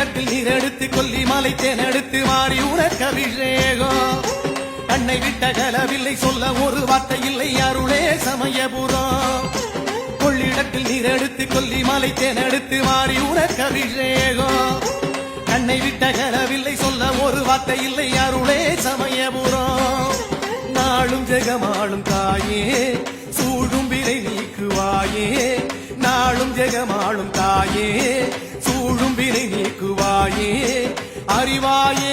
கொள்ளிடத்தில் நீரெடுத்து கொல்லி மலை தேனெடுத்து மாறி உனக்கு அபிஷேகம் கண்ணை விட்ட கலவில்லை சொல்ல ஒரு வார்த்தை இல்லை அருளே சமயபுரம் கொள்ளிடத்தில் நீரெடுத்து கொல்லி மலை தேனெடுத்து மாறி உனக்கு அபிஷேகம் கண்ணை விட்ட கலவில்லை சொல்ல ஒரு வார்த்தை இல்லை அருளே சமயபுரம் நாளும் ஜெகமாளும் தாயே சூழும் வினை நீக்குவாயே நாளும் ஜெகமாளும் தாயே சூழும் வினை நீக்குவாயே அறிவாயே